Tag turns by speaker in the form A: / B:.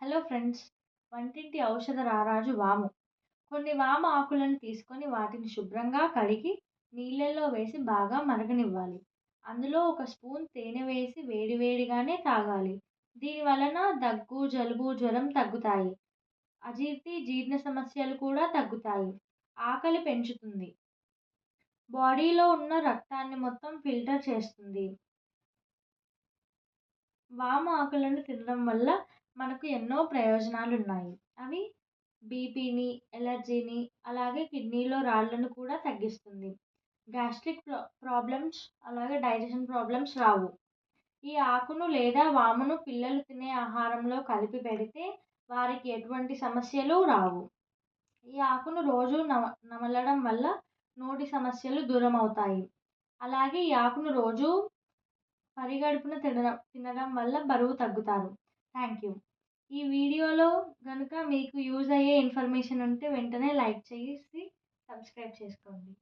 A: Hello friends, వంటింటి ఔషధ రారాజు వాము. కొన్ని వామ ఆకులను తీసుకొని వాటిని శుభ్రంగా కడిగి నీళ్ళల్లో వేసి బాగా మరగనివ్వాలి. అందులో ఒక స్పూన్ తేనె వేసి వేడివేడిగానే తాగాలి. దీని వలన దగ్గు, జలుబు, జ్వరం తగ్గుతాయి. జీర్ణ సమస్యలు కూడా తగ్గుతాయి. ఆకలి పెంచుతుంది. బాడీలో ఉన్న రక్తాన్ని మొత్తం ఫిల్టర్ చేస్తుంది. వామ ఆకులను తినడం వల్ల మనకు ఎన్నో ప్రయోజనాలున్నాయి. అవి బీపీని, ఎలర్జీని, అలాగే కిడ్నీలో రాళ్ళను కూడా తగ్గిస్తుంది. గ్యాస్ట్రిక్ ప్రాబ్లమ్స్, అలాగే డైజెషన్ ప్రాబ్లమ్స్ రావు. ఈ ఆకును లేదా వామును పిల్లలు తినే ఆహారంలో కలిపి పెడితే వారికి ఎటువంటి సమస్యలు రావు. ఈ ఆకును రోజు నమలడం వల్ల నోటి సమస్యలు దూరమవుతాయి. అలాగే ఈ ఆకును రోజు పరిగడుపున తినడం వల్ల బరువు తగ్గుతారు. Thank you. ఈ వీడియోలో గనుక మీకు యూజ్ అయ్యే ఇన్ఫర్మేషన్ ఉంటే వెంటనే లైక్ చేసి సబ్స్క్రైబ్ చేసుకోండి.